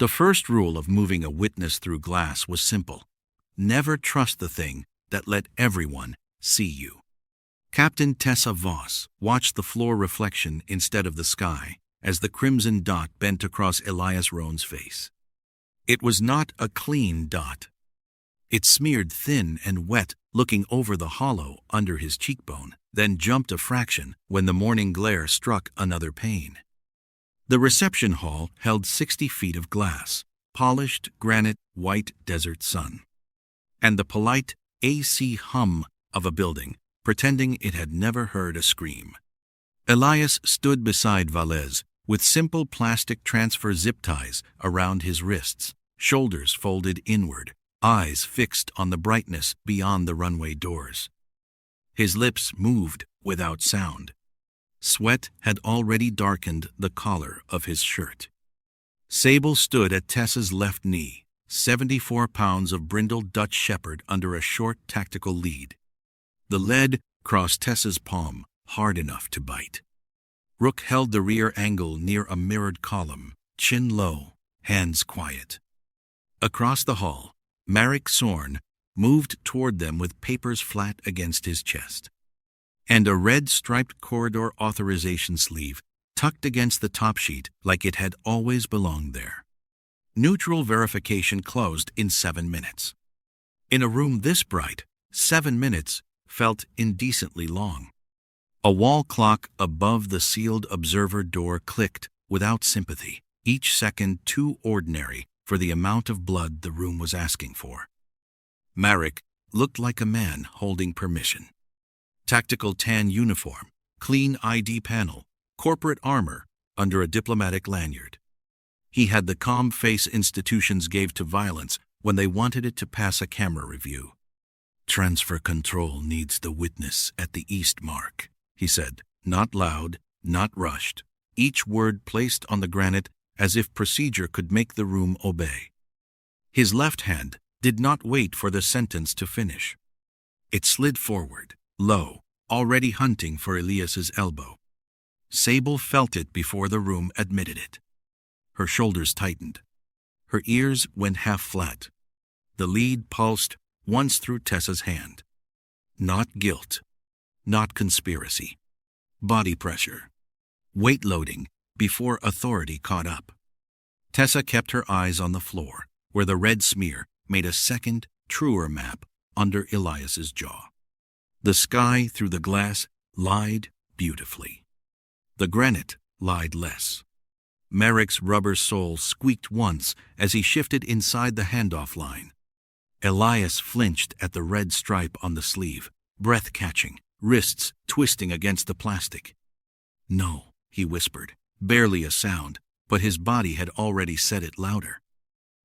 The first rule of moving a witness through glass was simple. Never trust the thing that let everyone see you. Captain Tessa Voss watched the floor reflection instead of the sky as the crimson dot bent across Elias Roan's face. It was not a clean dot. It smeared thin and wet, looking over the hollow under his cheekbone, then jumped a fraction when the morning glare struck another pane. The reception hall held 60 feet of glass, polished granite white desert sun, and the polite AC hum of a building, pretending it had never heard a scream. Elias stood beside Valles, with simple plastic transfer zip ties around his wrists, shoulders folded inward, eyes fixed on the brightness beyond the runway doors. His lips moved without sound. Sweat had already darkened the collar of his shirt. Sable stood at Tessa's left knee, 74 pounds of brindled Dutch shepherd under a short tactical lead. The lead crossed Tessa's palm, hard enough to bite. Rook held the rear angle near a mirrored column, chin low, hands quiet. Across the hall, Marek Sorn moved toward them with papers flat against his chest, and a red-striped corridor authorization sleeve tucked against the top sheet like it had always belonged there. Neutral verification closed in 7 minutes. In a room this bright, 7 minutes felt indecently long. A wall clock above the sealed observer door clicked without sympathy, each second too ordinary for the amount of blood the room was asking for. Marek looked like a man holding permission. Tactical tan uniform, clean ID panel, corporate armor under a diplomatic lanyard. He had the calm face institutions gave to violence when they wanted it to pass a camera review. "Transfer control needs the witness at the east mark," he said, not loud, not rushed, each word placed on the granite as if procedure could make the room obey. His left hand did not wait for the sentence to finish. It slid forward, low, already hunting for Elias's elbow. Sable felt it before the room admitted it. Her shoulders tightened. Her ears went half flat. The lead pulsed once through Tessa's hand. Not guilt, not conspiracy. Body pressure. Weight loading before authority caught up. Tessa kept her eyes on the floor, where the red smear made a second, truer map under Elias's jaw. The sky through the glass lied beautifully. The granite lied less. Marek's rubber sole squeaked once as he shifted inside the handoff line. Elias flinched at the red stripe on the sleeve, breath catching, wrists twisting against the plastic. "No," he whispered, barely a sound, but his body had already said it louder.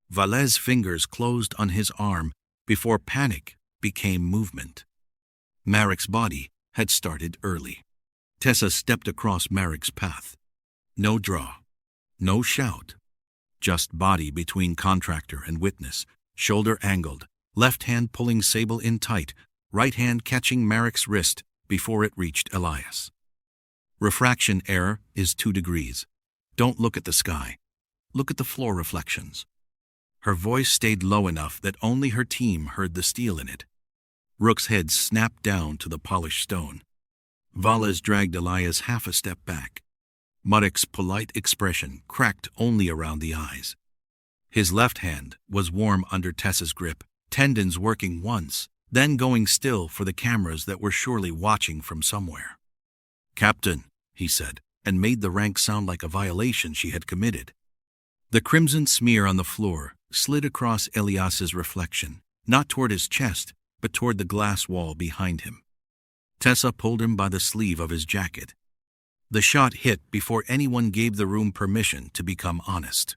Valles' fingers closed on his arm before panic became movement. Marek's body had started early. Tessa stepped across Marek's path. No draw, no shout, just body between contractor and witness, shoulder angled, left hand pulling Sable in tight, right hand catching Marek's wrist before it reached Elias. "Refraction error is 2 degrees. Don't look at the sky. Look at the floor reflections." Her voice stayed low enough that only her team heard the steel in it. Rook's head snapped down to the polished stone. Valles dragged Elias half a step back. Marek's polite expression cracked only around the eyes. His left hand was warm under Tessa's grip, tendons working once, then going still for the cameras that were surely watching from somewhere. "Captain," he said, and made the rank sound like a violation she had committed. The crimson smear on the floor slid across Elias's reflection, not toward his chest, but toward the glass wall behind him. Tessa pulled him by the sleeve of his jacket. The shot hit before anyone gave the room permission to become honest.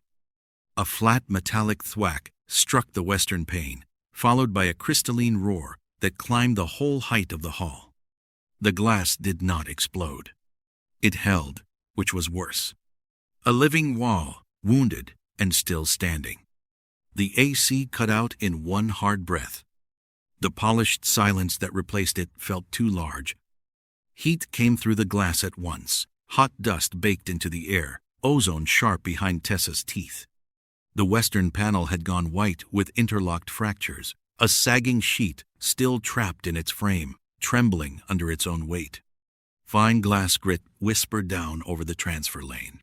A flat metallic thwack struck the western pane, followed by a crystalline roar that climbed the whole height of the hall. The glass did not explode. It held, which was worse. A living wall, wounded and still standing. The AC cut out in one hard breath. The polished silence that replaced it felt too large. Heat came through the glass at once, hot dust baked into the air, ozone sharp behind Tessa's teeth. The western panel had gone white with interlocked fractures, a sagging sheet still trapped in its frame, trembling under its own weight. Fine glass grit whispered down over the transfer lane.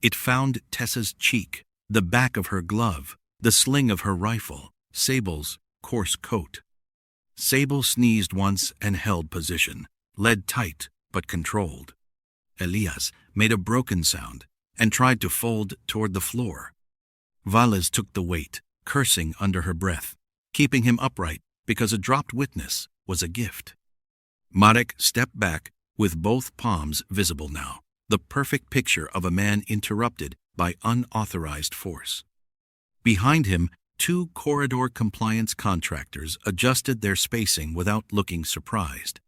It found Tessa's cheek, the back of her glove, the sling of her rifle, Sable's coarse coat. Sable sneezed once and held position, led tight but controlled. Elias made a broken sound and tried to fold toward the floor. Valles took the weight, cursing under her breath, keeping him upright because a dropped witness was a gift. Marek stepped back with both palms visible now, the perfect picture of a man interrupted by unauthorized force. Behind him, 2 corridor compliance contractors adjusted their spacing without looking surprised.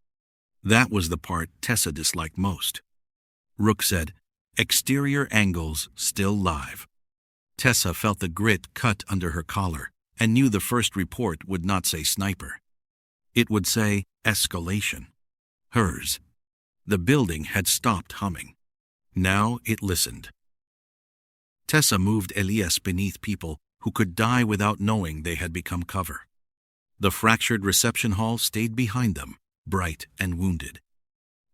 That was the part Tessa disliked most. Rook said, "Exterior angles still live." Tessa felt the grit cut under her collar and knew the first report would not say sniper. It would say escalation. Hers. The building had stopped humming. Now it listened. Tessa moved Elias beneath people who could die without knowing they had become cover. The fractured reception hall stayed behind them, bright and wounded.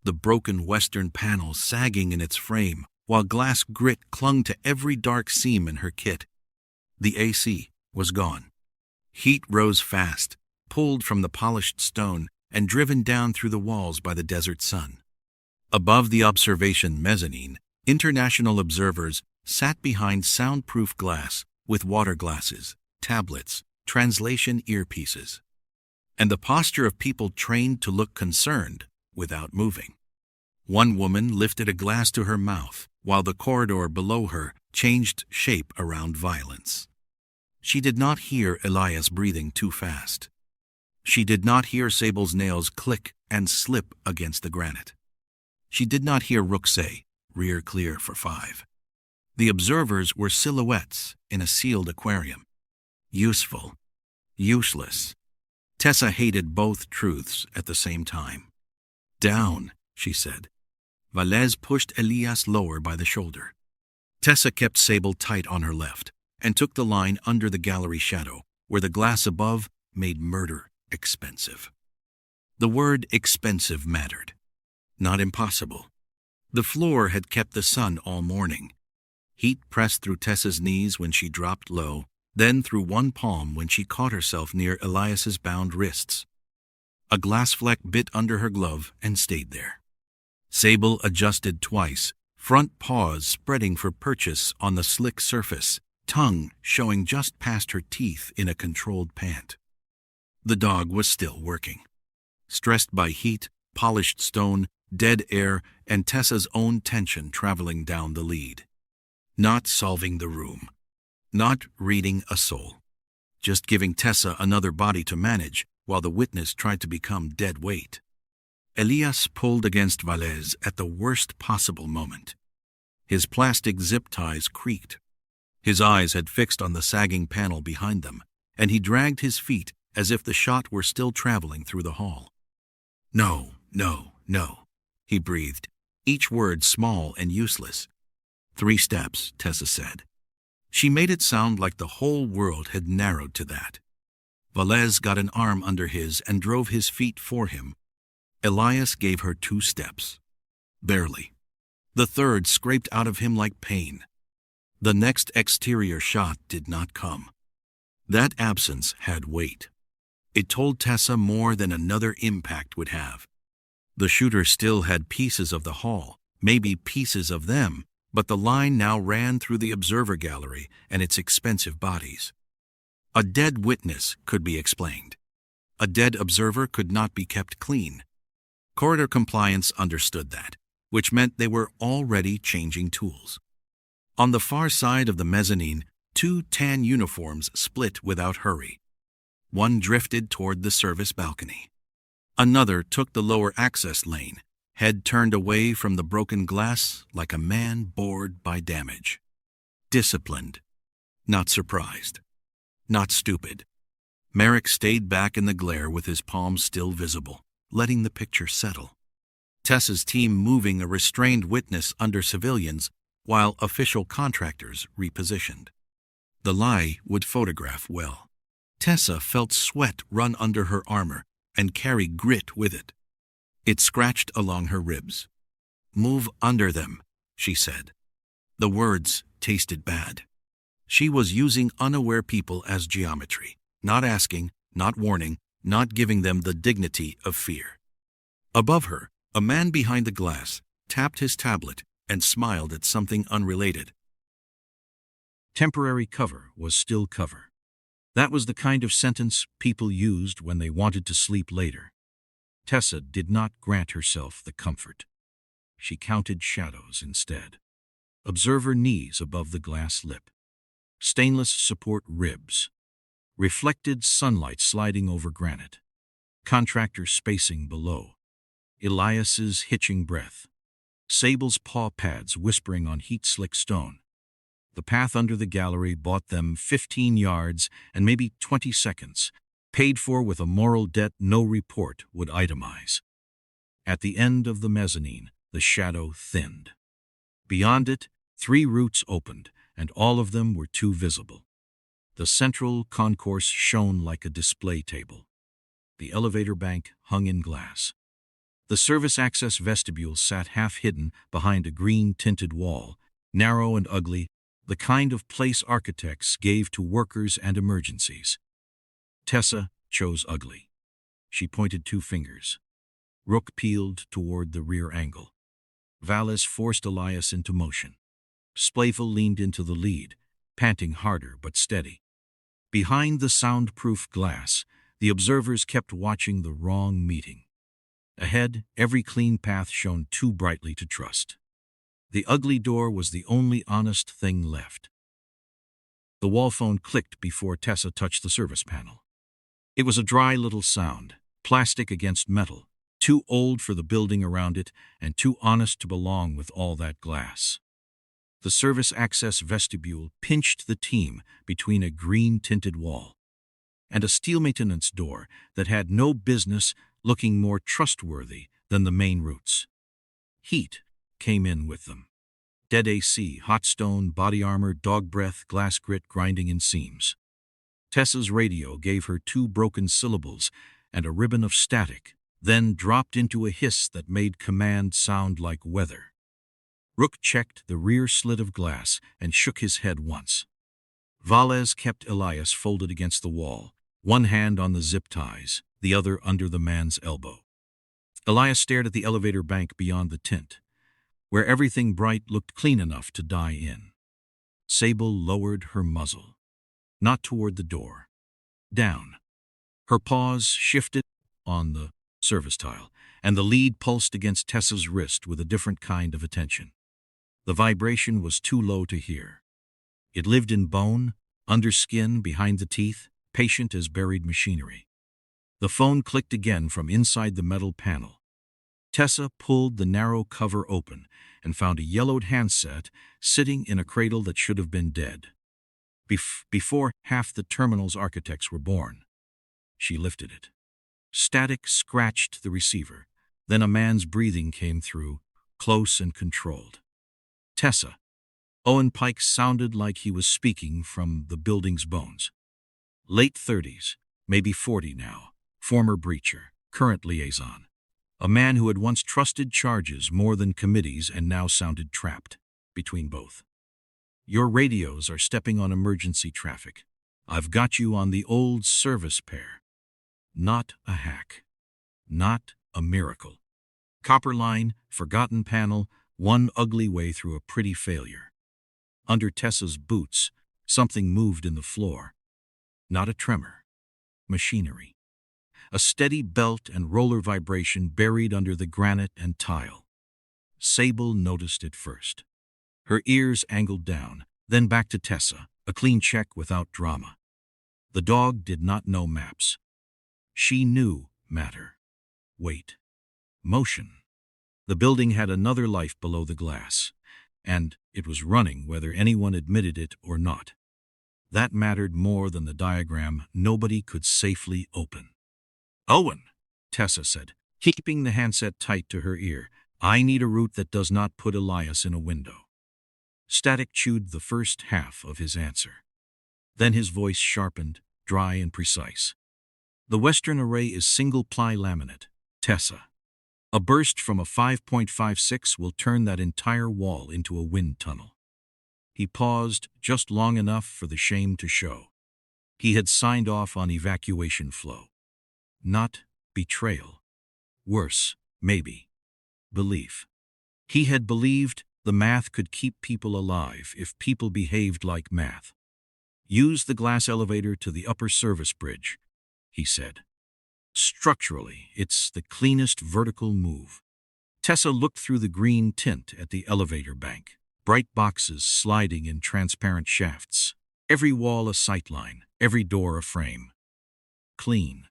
The broken western panel sagging in its frame, while glass grit clung to every dark seam in her kit. The AC was gone. Heat rose fast, pulled from the polished stone and driven down through the walls by the desert sun. Above the observation mezzanine, international observers sat behind soundproof glass with water glasses, tablets, translation earpieces, and the posture of people trained to look concerned without moving. One woman lifted a glass to her mouth, while the corridor below her changed shape around violence. She did not hear Elias breathing too fast. She did not hear Sable's nails click and slip against the granite. She did not hear Rook say, "Rear clear for 5." The observers were silhouettes in a sealed aquarium. Useful, useless. Tessa hated both truths at the same time. "Down," she said. Valles pushed Elias lower by the shoulder. Tessa kept Sable tight on her left and took the line under the gallery shadow, where the glass above made murder expensive. The word expensive mattered. Not impossible. The floor had kept the sun all morning. Heat pressed through Tessa's knees when she dropped low, then through one palm when she caught herself near Elias's bound wrists. A glass fleck bit under her glove and stayed there. Sable adjusted twice, front paws spreading for purchase on the slick surface, tongue showing just past her teeth in a controlled pant. The dog was still working. Stressed by heat, polished stone, dead air, and Tessa's own tension traveling down the lead. Not solving the room. Not reading a soul. Just giving Tessa another body to manage while the witness tried to become dead weight. Elias pulled against Valles at the worst possible moment. His plastic zip ties creaked. His eyes had fixed on the sagging panel behind them, and he dragged his feet as if the shot were still traveling through the hall. "No, no, no," he breathed, each word small and useless. 3 steps, Tessa said. She made it sound like the whole world had narrowed to that. Valles got an arm under his and drove his feet for him. Elias gave her 2 steps. Barely. The third scraped out of him like pain. The next exterior shot did not come. That absence had weight. It told Tessa more than another impact would have. The shooter still had pieces of the hall, maybe pieces of them, but the line now ran through the observer gallery and its expensive bodies. A dead witness could be explained. A dead observer could not be kept clean. Corridor compliance understood that, which meant they were already changing tools. On the far side of the mezzanine, 2 tan uniforms split without hurry. One drifted toward the service balcony. Another took the lower access lane, head turned away from the broken glass like a man bored by damage. Disciplined. Not surprised. Not stupid. Merrick stayed back in the glare with his palms still visible, letting the picture settle. Tessa's team moving a restrained witness under civilians while official contractors repositioned. The lie would photograph well. Tessa felt sweat run under her armor and carry grit with it. It scratched along her ribs. "Move under them," she said. The words tasted bad. She was using unaware people as geometry, not asking, not warning, not giving them the dignity of fear. Above her, a man behind the glass tapped his tablet and smiled at something unrelated. Temporary cover was still cover. That was the kind of sentence people used when they wanted to sleep later. Tessa did not grant herself the comfort. She counted shadows instead. Observer knees above the glass lip. Stainless support ribs. Reflected sunlight sliding over granite. Contractor spacing below. Elias's hitching breath. Sable's paw pads whispering on heat-slick stone. The path under the gallery bought them 15 yards and maybe 20 seconds, paid for with a moral debt no report would itemize. At the end of the mezzanine, the shadow thinned. Beyond it, 3 routes opened, and all of them were too visible. The central concourse shone like a display table. The elevator bank hung in glass. The service access vestibule sat half-hidden behind a green-tinted wall, narrow and ugly, the kind of place architects gave to workers and emergencies. Tessa chose ugly. She pointed 2 fingers. Rook peeled toward the rear angle. Valles forced Elias into motion. Splayful leaned into the lead, panting harder but steady. Behind the soundproof glass, the observers kept watching the wrong meeting. Ahead, every clean path shone too brightly to trust. The ugly door was the only honest thing left. The wall phone clicked before Tessa touched the service panel. It was a dry little sound, plastic against metal, too old for the building around it and too honest to belong with all that glass. The service access vestibule pinched the team between a green-tinted wall and a steel maintenance door that had no business looking more trustworthy than the main routes. Heat came in with them. Dead AC, hot stone, body armor, dog breath, glass grit grinding in seams. Tessa's radio gave her 2 broken syllables and a ribbon of static, then dropped into a hiss that made command sound like weather. Rook checked the rear slit of glass and shook his head once. Valles kept Elias folded against the wall, one hand on the zip ties, the other under the man's elbow. Elias stared at the elevator bank beyond the tint, where everything bright looked clean enough to die in. Sable lowered her muzzle, not toward the door, down. Her paws shifted on the service tile, and the lead pulsed against Tessa's wrist with a different kind of attention. The vibration was too low to hear. It lived in bone, under skin, behind the teeth, patient as buried machinery. The phone clicked again from inside the metal panel. Tessa pulled the narrow cover open and found a yellowed handset sitting in a cradle that should have been dead. Before half the terminal's architects were born. She lifted it. Static scratched the receiver. Then a man's breathing came through, close and controlled. Tessa. Owen Pike sounded like he was speaking from the building's bones. Late 30s, maybe 40 now, former breacher, current liaison. A man who had once trusted charges more than committees and now sounded trapped between both. Your radios are stepping on emergency traffic. I've got you on the old service pair. Not a hack. Not a miracle. Copper line, forgotten panel, one ugly way through a pretty failure. Under Tessa's boots, something moved in the floor. Not a tremor. Machinery. A steady belt and roller vibration buried under the granite and tile. Sable noticed it first. Her ears angled down, then back to Tessa, a clean check without drama. The dog did not know maps. She knew matter. Weight. Motion. The building had another life below the glass, and it was running whether anyone admitted it or not. That mattered more than the diagram nobody could safely open. "Owen," Tessa said, keeping the handset tight to her ear, "I need a route that does not put Elias in a window." Static chewed the first half of his answer. Then his voice sharpened, dry and precise. The western array is single-ply laminate, Tessa. A burst from a 5.56 will turn that entire wall into a wind tunnel. He paused just long enough for the shame to show. He had signed off on evacuation flow. Not betrayal. Worse, maybe, belief. He had believed the math could keep people alive if people behaved like math. Use the glass elevator to the upper service bridge, he said. Structurally, it's the cleanest vertical move. Tessa looked through the green tint at the elevator bank. Bright boxes sliding in transparent shafts. Every wall a sightline, every door a frame. Clean.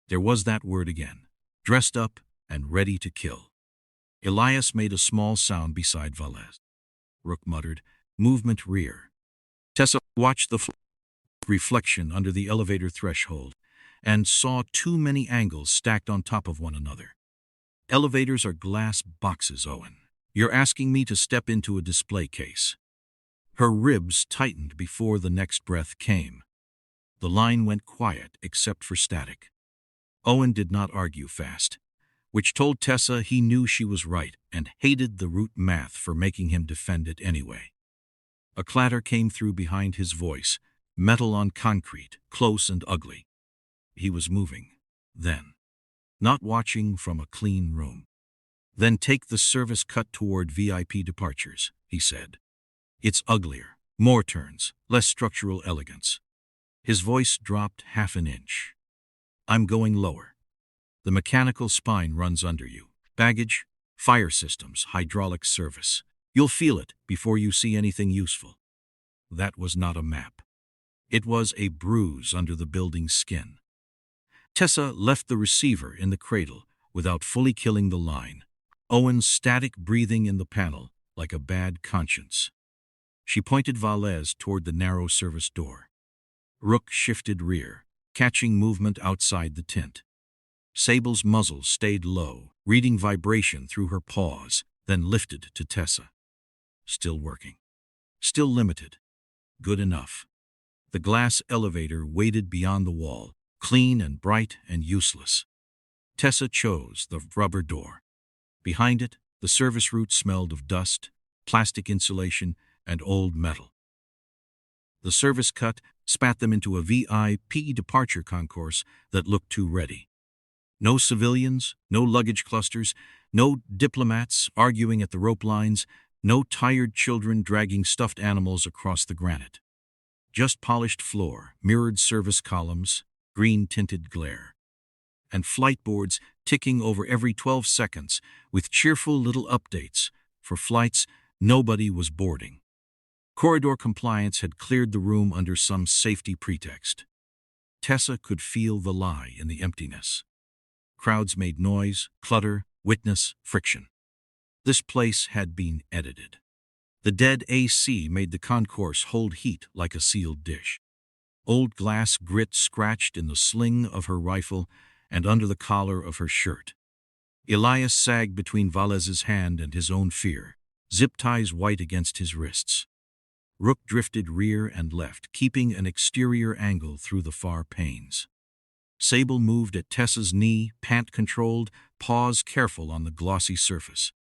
There was that word again. Dressed up and ready to kill. Elias made a small sound beside Valles. Rook muttered, movement rear. Tessa watched the reflection under the elevator threshold and saw too many angles stacked on top of one another. Elevators are glass boxes, Owen. You're asking me to step into a display case. Her ribs tightened before the next breath came. The line went quiet except for static. Owen did not argue fast, which told Tessa he knew she was right and hated the root math for making him defend it anyway. A clatter came through behind his voice, metal on concrete, close and ugly. He was moving, then. Not watching from a clean room. Then take the service cut toward VIP departures, he said. It's uglier, more turns, less structural elegance. His voice dropped half an inch. I'm going lower. The mechanical spine runs under you. Baggage, fire systems, hydraulic service. You'll feel it before you see anything useful. That was not a map. It was a bruise under the building's skin. Tessa left the receiver in the cradle without fully killing the line. Owen's static breathing in the panel like a bad conscience. She pointed Valles toward the narrow service door. Rook shifted rear, catching movement outside the tint. Sable's muzzle stayed low, reading vibration through her paws, then lifted to Tessa. Still working. Still limited. Good enough. The glass elevator waited beyond the wall, clean and bright and useless. Tessa chose the rubber door. Behind it, the service route smelled of dust, plastic insulation, and old metal. The service cut spat them into a VIP departure concourse that looked too ready. No civilians, no luggage clusters, no diplomats arguing at the rope lines, no tired children dragging stuffed animals across the granite. Just polished floor, mirrored service columns, green-tinted glare. And flight boards ticking over every 12 seconds with cheerful little updates. For flights, nobody was boarding. Corridor compliance had cleared the room under some safety pretext. Tessa could feel the lie in the emptiness. Crowds made noise, clutter, witness, friction. This place had been edited. The dead AC made the concourse hold heat like a sealed dish. Old glass grit scratched in the sling of her rifle and under the collar of her shirt. Elias sagged between Vales's hand and his own fear, zip ties white against his wrists. Rook drifted rear and left, keeping an exterior angle through the far panes. Sable moved at Tessa's knee, pant-controlled, paws careful on the glossy surface.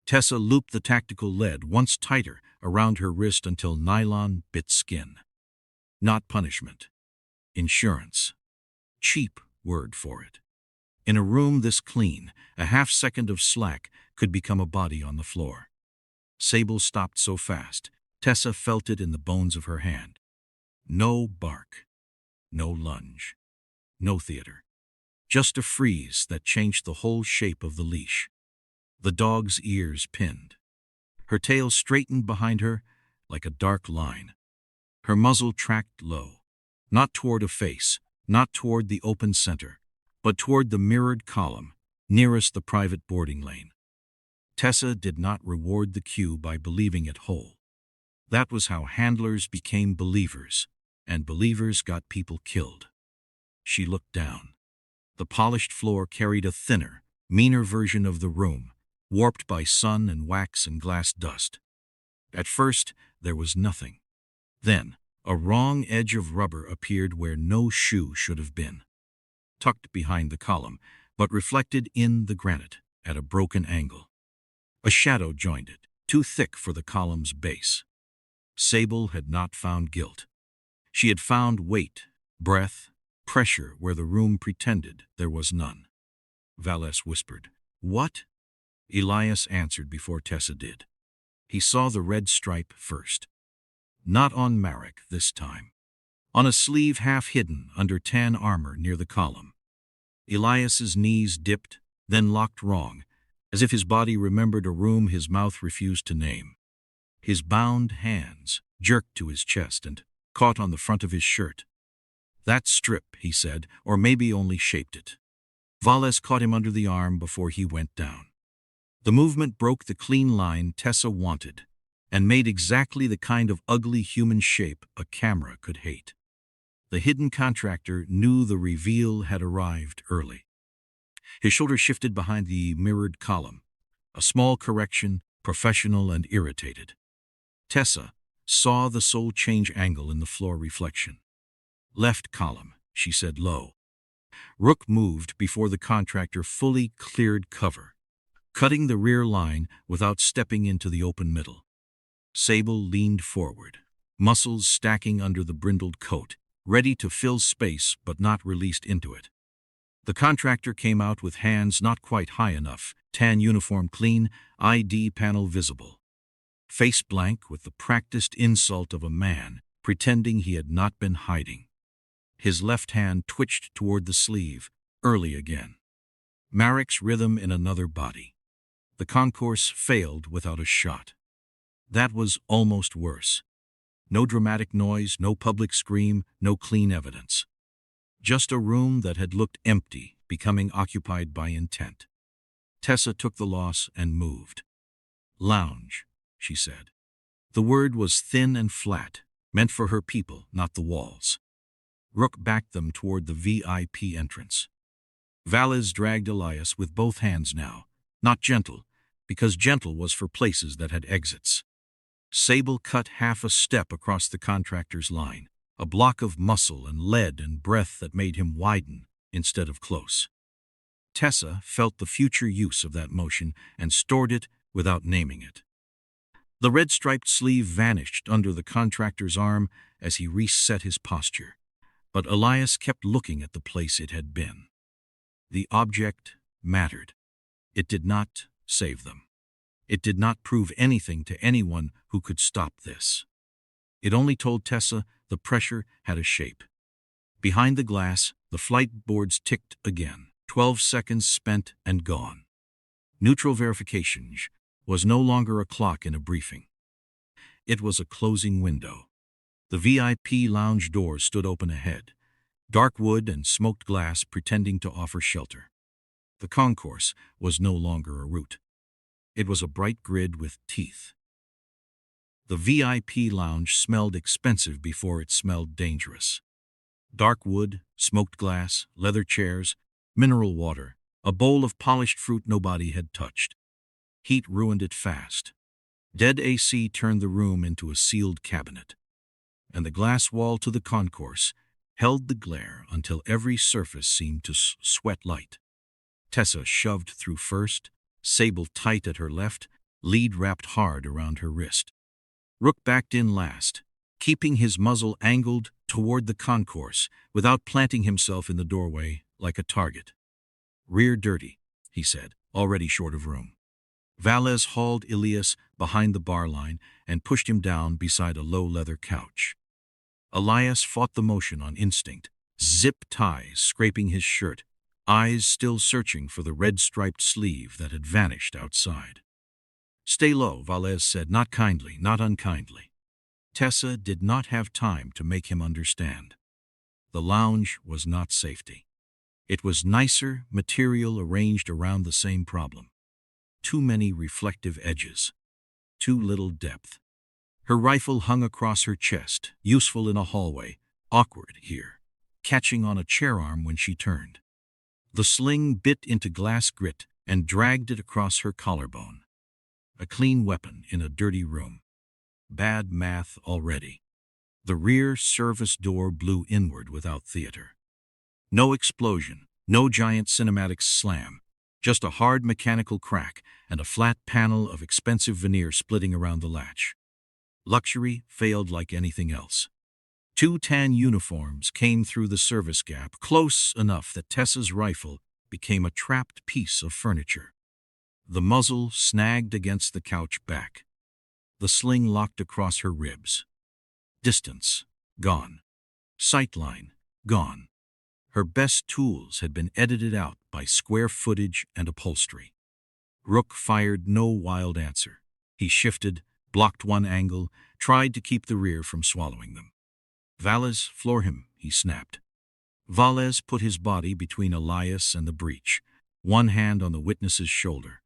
Tessa looped the tactical lead once tighter around her wrist until nylon bit skin. Not punishment. Insurance. Cheap word for it. In a room this clean, a half-second of slack could become a body on the floor. Sable stopped so fast, Tessa felt it in the bones of her hand. No bark. No lunge. No theater. Just a freeze that changed the whole shape of the leash. The dog's ears pinned. Her tail straightened behind her like a dark line. Her muzzle tracked low, not toward a face, not toward the open center, but toward the mirrored column, nearest the private boarding lane. Tessa did not reward the cue by believing it whole. That was how handlers became believers, and believers got people killed. She looked down. The polished floor carried a thinner, meaner version of the room, warped by sun and wax and glass dust. At first, there was nothing. Then, A wrong edge of rubber appeared where no shoe should have been, tucked behind the column, but reflected in the granite at a broken angle. A shadow joined it, too thick for the column's base. Sable had not found guilt. She had found weight, breath, pressure where the room pretended there was none. Valles whispered, "What?" Elias answered before Tessa did. He saw the red stripe first. Not on Marek this time. On a sleeve half hidden under tan armor near the column. Elias's knees dipped, then locked wrong, as if his body remembered a room his mouth refused to name. His bound hands jerked to his chest and caught on the front of his shirt. "That strip," he said, "or maybe only shaped it." Valles caught him under the arm before he went down. The movement broke the clean line Tessa wanted and made exactly the kind of ugly human shape a camera could hate. The hidden contractor knew the reveal had arrived early. His shoulder shifted behind the mirrored column, a small correction, professional and irritated. Tessa saw the soul change angle in the floor reflection. "Left column," she said low. Rook moved before the contractor fully cleared cover, cutting the rear line without stepping into the open middle. Sable leaned forward, muscles stacking under the brindled coat, ready to fill space but not released into it. The contractor came out with hands not quite high enough, tan uniform clean, ID panel visible. Face blank with the practiced insult of a man pretending he had not been hiding. His left hand twitched toward the sleeve, early again. Marek's rhythm in another body. The concourse failed without a shot. That was almost worse. No dramatic noise, no public scream, no clean evidence. Just a room that had looked empty, becoming occupied by intent. Tessa took the loss and moved. "Lounge," she said. The word was thin and flat, meant for her people, not the walls. Rook backed them toward the VIP entrance. Valles dragged Elias with both hands now, not gentle, because gentle was for places that had exits. Sable cut half a step across the contractor's line, a block of muscle and lead and breath that made him widen instead of close. Tessa felt the future use of that motion and stored it without naming it. The red-striped sleeve vanished under the contractor's arm as he reset his posture, but Elias kept looking at the place it had been. The object mattered. It did not save them. It did not prove anything to anyone who could stop this. It only told Tessa the pressure had a shape. Behind the glass, the flight boards ticked again, 12 seconds spent and gone. Neutral verification was no longer a clock in a briefing. It was a closing window. The VIP lounge doors stood open ahead, dark wood and smoked glass pretending to offer shelter. The concourse was no longer a route. It was a bright grid with teeth. The VIP lounge smelled expensive before it smelled dangerous. Dark wood, smoked glass, leather chairs, mineral water, a bowl of polished fruit nobody had touched. Heat ruined it fast. Dead AC turned the room into a sealed cabinet. And the glass wall to the concourse held the glare until every surface seemed to sweat light. Tessa shoved through first, Sable tight at her left, lead wrapped hard around her wrist. Rook backed in last, keeping his muzzle angled toward the concourse without planting himself in the doorway like a target. "Rear dirty," he said, already short of room. Valles hauled Elias behind the bar line and pushed him down beside a low leather couch. Elias fought the motion on instinct, zip ties scraping his shirt, eyes still searching for the red-striped sleeve that had vanished outside. "Stay low," Valles said, not kindly, not unkindly. Tessa did not have time to make him understand. The lounge was not safety. It was nicer material arranged around the same problem. Too many reflective edges. Too little depth. Her rifle hung across her chest, useful in a hallway, awkward here, catching on a chair arm when she turned. The sling bit into glass grit and dragged it across her collarbone. A clean weapon in a dirty room. Bad math already. The rear service door blew inward without theater. No explosion, no giant cinematic slam, just a hard mechanical crack and a flat panel of expensive veneer splitting around the latch. Luxury failed like anything else. 2 tan uniforms came through the service gap, close enough that Tessa's rifle became a trapped piece of furniture. The muzzle snagged against the couch back. The sling locked across her ribs. Distance, gone. Sightline, gone. Her best tools had been edited out by square footage and upholstery. Rook fired no wild answer. He shifted, blocked one angle, tried to keep the rear from swallowing them. "Valles, floor him," he snapped. Valles put his body between Elias and the breach, one hand on the witness's shoulder,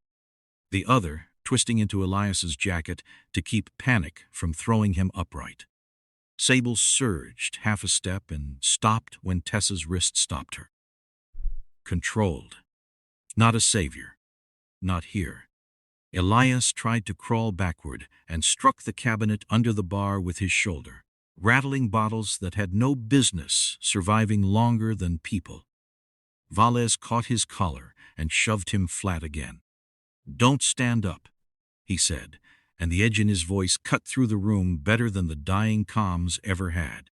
the other twisting into Elias's jacket to keep panic from throwing him upright. Sable surged half a step and stopped when Tessa's wrist stopped her. Controlled. Not a savior. Not here. Elias tried to crawl backward and struck the cabinet under the bar with his shoulder, rattling bottles that had no business surviving longer than people. Valles caught his collar and shoved him flat again. "Don't stand up," he said, and the edge in his voice cut through the room better than the dying comms ever had.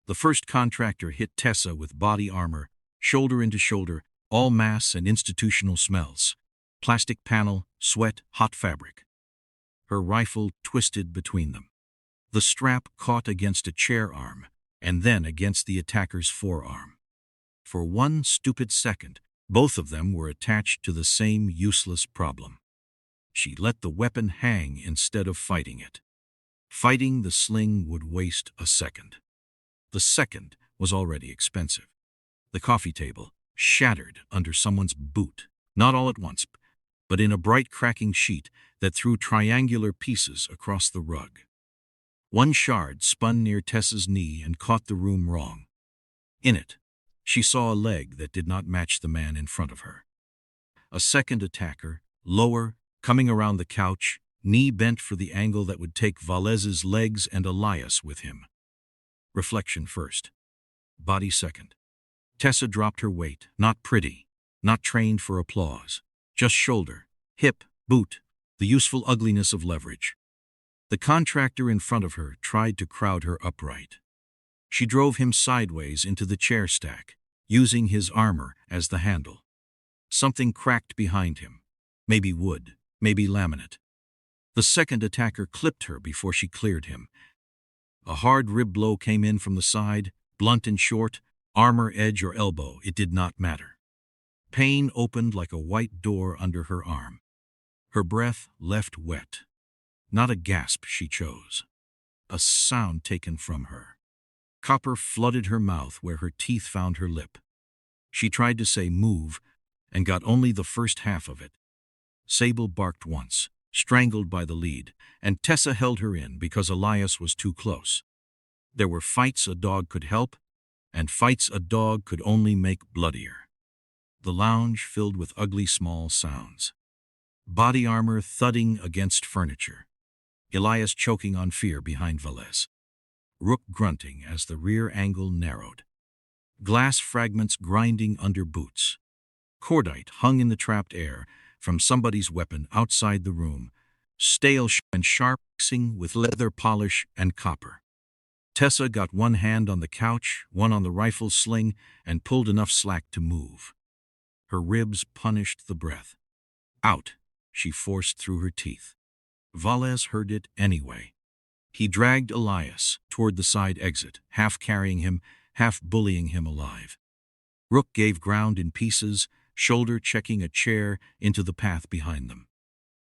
The first contractor hit Tessa with body armor, shoulder into shoulder, all mass and institutional smells. Plastic panel, sweat, hot fabric. Her rifle twisted between them. The strap caught against a chair arm, and then against the attacker's forearm. For one stupid second, both of them were attached to the same useless problem. She let the weapon hang instead of fighting it. Fighting the sling would waste a second. The second was already expensive. The coffee table shattered under someone's boot, not all at once, but in a bright cracking sheet that threw triangular pieces across the rug. One shard spun near Tessa's knee and caught the room wrong. In it, she saw a leg that did not match the man in front of her. A second attacker, lower, coming around the couch, knee bent for the angle that would take Vales's legs and Elias with him. Reflection first. Body second. Tessa dropped her weight, not pretty, not trained for applause. Just shoulder, hip, boot, the useful ugliness of leverage. The contractor in front of her tried to crowd her upright. She drove him sideways into the chair stack, using his armor as the handle. Something cracked behind him. Maybe wood, maybe laminate. The second attacker clipped her before she cleared him. A hard rib blow came in from the side, blunt and short, armor edge or elbow, it did not matter. Pain opened like a white door under her arm. Her breath left wet. Not a gasp she chose. A sound taken from her. Copper flooded her mouth where her teeth found her lip. She tried to say move, and got only the first half of it. Sable barked once, strangled by the lead, and Tessa held her in because Elias was too close. There were fights a dog could help, and fights a dog could only make bloodier. The lounge filled with ugly small sounds. Body armor thudding against furniture. Elias choking on fear behind Valles. Rook grunting as the rear angle narrowed. Glass fragments grinding under boots. Cordite hung in the trapped air from somebody's weapon outside the room, stale and sharp, mixing with leather polish and copper. Tessa got one hand on the couch, one on the rifle sling, and pulled enough slack to move. Her ribs punished the breath. Out, she forced through her teeth. Valles heard it anyway. He dragged Elias toward the side exit, half carrying him, half bullying him alive. Rook gave ground in pieces, shoulder checking a chair into the path behind them.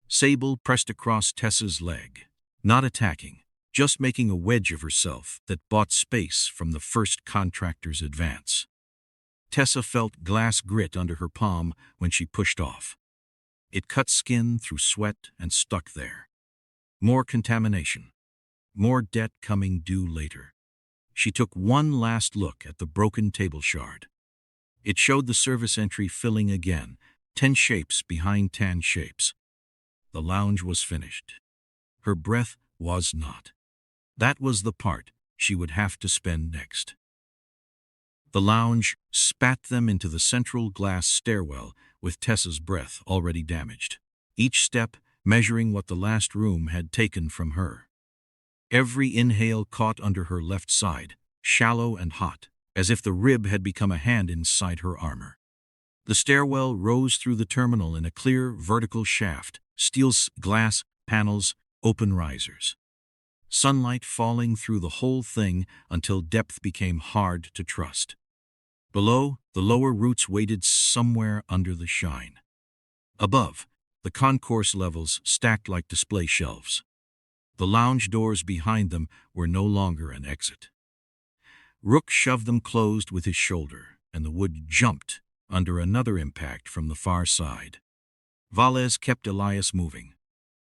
Sable pressed across Tessa's leg, not attacking, just making a wedge of herself that bought space from the first contractor's advance. Tessa felt glass grit under her palm when she pushed off. It cut skin through sweat and stuck there. More contamination. More debt coming due later. She took one last look at the broken table shard. It showed the service entry filling again, 10 shapes behind 10 shapes. The lounge was finished. Her breath was not. That was the part she would have to spend next. The lounge spat them into the central glass stairwell with Tessa's breath already damaged, each step measuring what the last room had taken from her. Every inhale caught under her left side, shallow and hot, as if the rib had become a hand inside her armor. The stairwell rose through the terminal in a clear, vertical shaft, steel glass panels, open risers. Sunlight falling through the whole thing until depth became hard to trust. Below, the lower roots waited somewhere under the shine. Above, the concourse levels stacked like display shelves. The lounge doors behind them were no longer an exit. Rook shoved them closed with his shoulder, and the wood jumped under another impact from the far side. Valles kept Elias moving,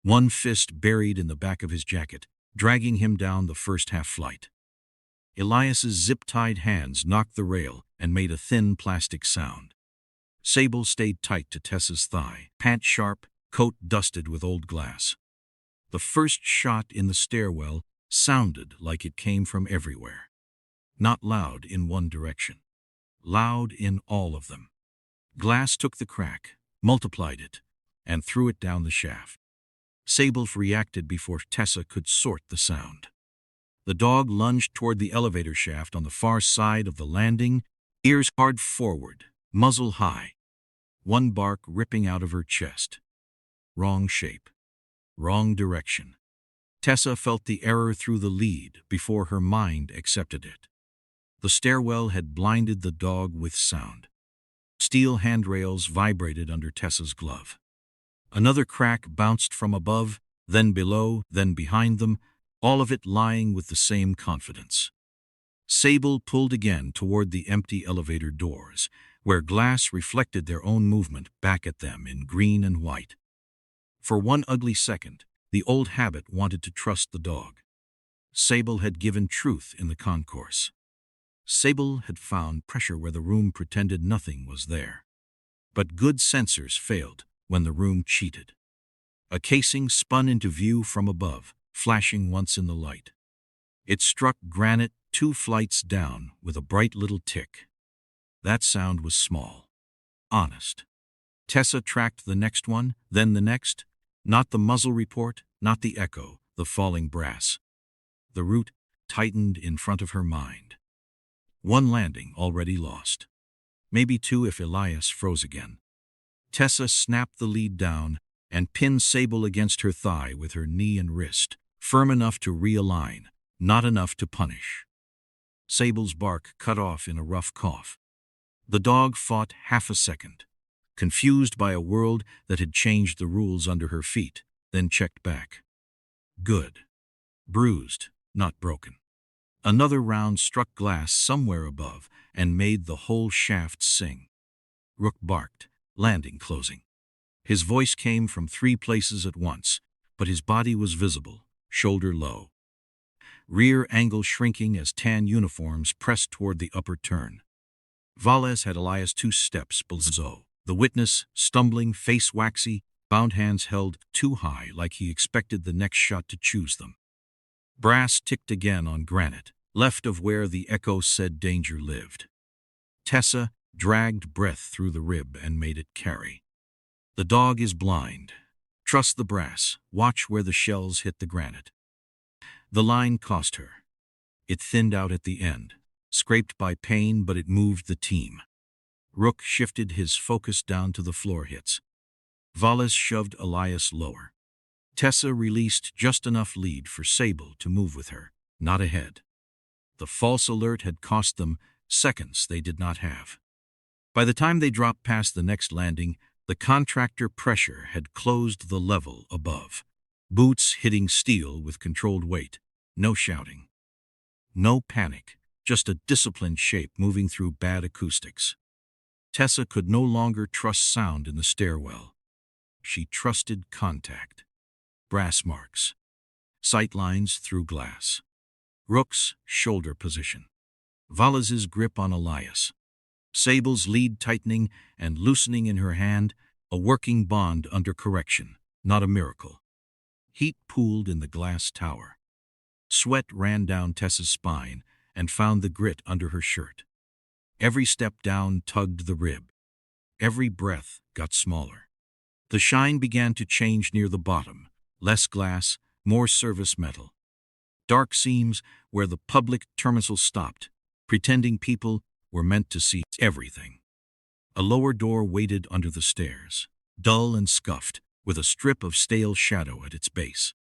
one fist buried in the back of his jacket, dragging him down the first half-flight. Elias's zip-tied hands knocked the rail and made a thin plastic sound. Sable stayed tight to Tessa's thigh, pant sharp, coat dusted with old glass. The first shot in the stairwell sounded like it came from everywhere. Not loud in one direction. Loud in all of them. Glass took the crack, multiplied it, and threw it down the shaft. Sable reacted before Tessa could sort the sound. The dog lunged toward the elevator shaft on the far side of the landing, ears hard forward, muzzle high. One bark ripping out of her chest. Wrong shape. Wrong direction. Tessa felt the error through the lead before her mind accepted it. The stairwell had blinded the dog with sound. Steel handrails vibrated under Tessa's glove. Another crack bounced from above, then below, then behind them, all of it lying with the same confidence. Sable pulled again toward the empty elevator doors, where glass reflected their own movement back at them in green and white. For one ugly second, the old habit wanted to trust the dog. Sable had given truth in the concourse. Sable had found pressure where the room pretended nothing was there. But good sensors failed when the room cheated. A casing spun into view from above, flashing once in the light. It struck granite 2 flights down with a bright little tick. That sound was small. Honest. Tessa tracked the next one, then the next. Not the muzzle report, not the echo, the falling brass. The root tightened in front of her mind. 1 landing already lost. Maybe 2 if Elias froze again. Tessa snapped the lead down and pinned Sable against her thigh with her knee and wrist, firm enough to realign, not enough to punish. Sable's bark cut off in a rough cough. The dog fought half a second, confused by a world that had changed the rules under her feet, then checked back. Good. Bruised, not broken. Another round struck glass somewhere above and made the whole shaft sing. Rook barked, landing closing. His voice came from 3 places at once, but his body was visible, shoulder low. Rear angle shrinking as tan uniforms pressed toward the upper turn. Valles had Elias 2 steps below. The witness, stumbling, face waxy, bound hands held too high like he expected the next shot to choose them. Brass ticked again on granite, left of where the echo said danger lived. Tessa dragged breath through the rib and made it carry. The dog is blind. Trust the brass. Watch where the shells hit the granite. The line cost her. It thinned out at the end, scraped by pain, but it moved the team. Rook shifted his focus down to the floor hits. Valles shoved Elias lower. Tessa released just enough lead for Sable to move with her, not ahead. The false alert had cost them seconds they did not have. By the time they dropped past the next landing, the contractor pressure had closed the level above. Boots hitting steel with controlled weight. No shouting. No panic, just a disciplined shape moving through bad acoustics. Tessa could no longer trust sound in the stairwell. She trusted contact. Brass marks. Sight lines through glass. Rook's shoulder position. Valles's grip on Elias. Sable's lead tightening and loosening in her hand, a working bond under correction, not a miracle. Heat pooled in the glass tower. Sweat ran down Tessa's spine and found the grit under her shirt. Every step down tugged the rib. Every breath got smaller. The shine began to change near the bottom, less glass, more service metal. Dark seams where the public terminal stopped, pretending people were meant to see everything. A lower door waited under the stairs, dull and scuffed, with a strip of stale shadow at its base.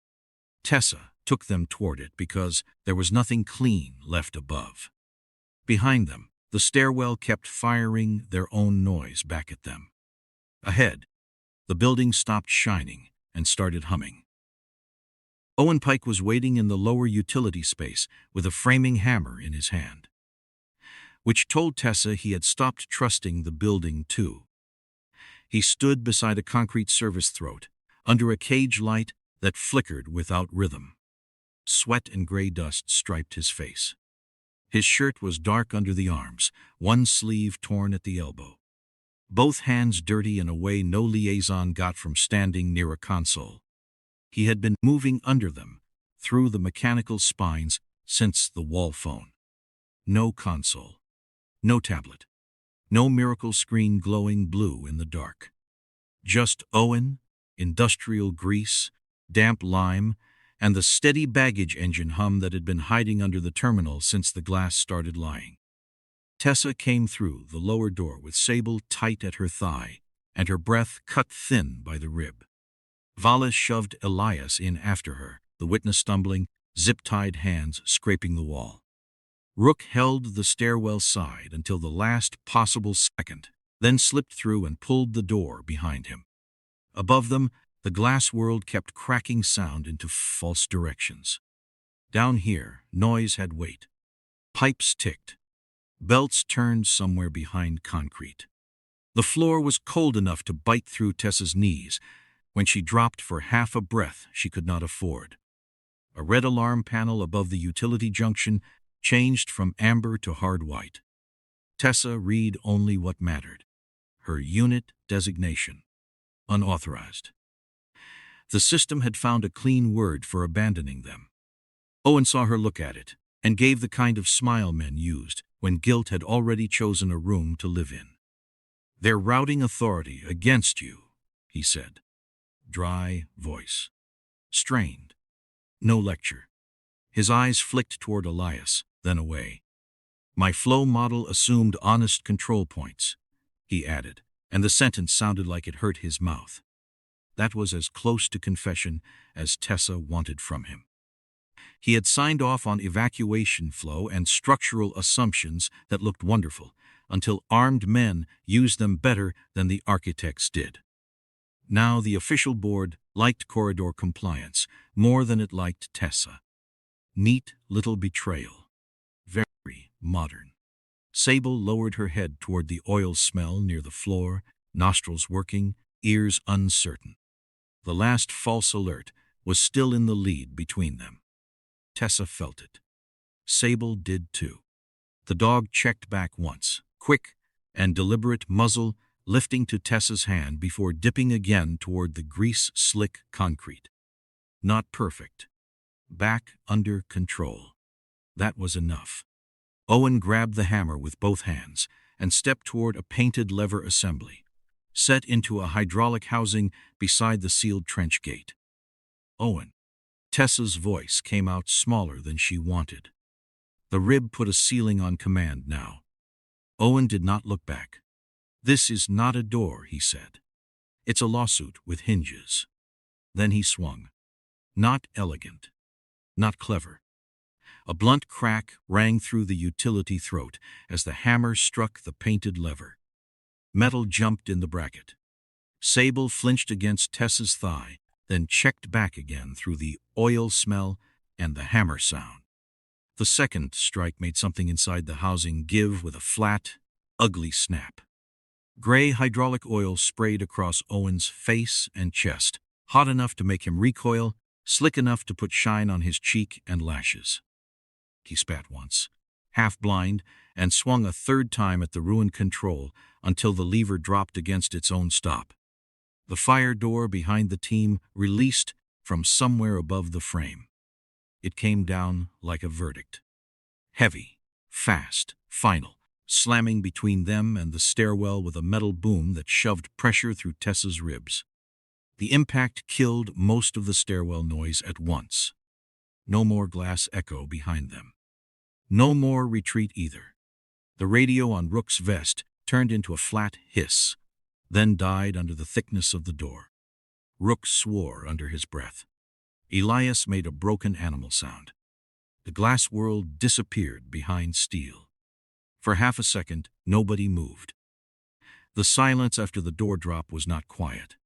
Tessa took them toward it because there was nothing clean left above. Behind them, the stairwell kept firing their own noise back at them. Ahead, the building stopped shining and started humming. Owen Pike was waiting in the lower utility space with a framing hammer in his hand, which told Tessa he had stopped trusting the building too. He stood beside a concrete service throat, under a cage light that flickered without rhythm. Sweat and gray dust striped his face. His shirt was dark under the arms, one sleeve torn at the elbow. Both hands dirty in a way no liaison got from standing near a console. He had been moving under them, through the mechanical spines, since the wall phone. No console. No tablet. No miracle screen glowing blue in the dark. Just Owen, industrial grease, damp lime, and the steady baggage engine hum that had been hiding under the terminal since the glass started lying. Tessa came through the lower door with Sable tight at her thigh, and her breath cut thin by the rib. Vala shoved Elias in after her, the witness stumbling, zip-tied hands scraping the wall. Rook held the stairwell side until the last possible second, then slipped through and pulled the door behind him. Above them, the glass world kept cracking sound into false directions. Down here, noise had weight. Pipes ticked. Belts turned somewhere behind concrete. The floor was cold enough to bite through Tessa's knees when she dropped for half a breath she could not afford. A red alarm panel above the utility junction changed from amber to hard white. Tessa read only what mattered. Her unit designation. Unauthorized. The system had found a clean word for abandoning them. Owen saw her look at it, and gave the kind of smile men used when guilt had already chosen a room to live in. "They're routing authority against you," he said. Dry voice. Strained. No lecture. His eyes flicked toward Elias, then away. "My flow model assumed honest control points," he added, and the sentence sounded like it hurt his mouth. That was as close to confession as Tessa wanted from him. He had signed off on evacuation flow and structural assumptions that looked wonderful, until armed men used them better than the architects did. Now the official board liked corridor compliance more than it liked Tessa. Neat little betrayal. Very modern. Sable lowered her head toward the oil smell near the floor, nostrils working, ears uncertain. The last false alert was still in the lead between them. Tessa felt it. Sable did too. The dog checked back once, quick and deliberate, muzzle lifting to Tessa's hand before dipping again toward the grease-slick concrete. Not perfect. Back under control. That was enough. Owen grabbed the hammer with both hands and stepped toward a painted lever assembly, set into a hydraulic housing beside the sealed trench gate. "Owen." Tessa's voice came out smaller than she wanted. The rib put a ceiling on command now. Owen did not look back. "This is not a door," he said. "It's a lawsuit with hinges." Then he swung. Not elegant. Not clever. A blunt crack rang through the utility throat as the hammer struck the painted lever. Metal jumped in the bracket. Sable flinched against Tessa's thigh, then checked back again through the oil smell and the hammer sound. The second strike made something inside the housing give with a flat, ugly snap. Gray hydraulic oil sprayed across Owen's face and chest, hot enough to make him recoil, slick enough to put shine on his cheek and lashes. He spat once, half blind, and swung a third time at the ruined control until the lever dropped against its own stop. The fire door behind the team released from somewhere above the frame. It came down like a verdict. Heavy, fast, final, slamming between them and the stairwell with a metal boom that shoved pressure through Tessa's ribs. The impact killed most of the stairwell noise at once. No more glass echo behind them. No more retreat either. The radio on Rook's vest turned into a flat hiss, then died under the thickness of the door. Rook swore under his breath. Elias made a broken animal sound. The glass world disappeared behind steel. For half a second, nobody moved. The silence after the door drop was not quiet.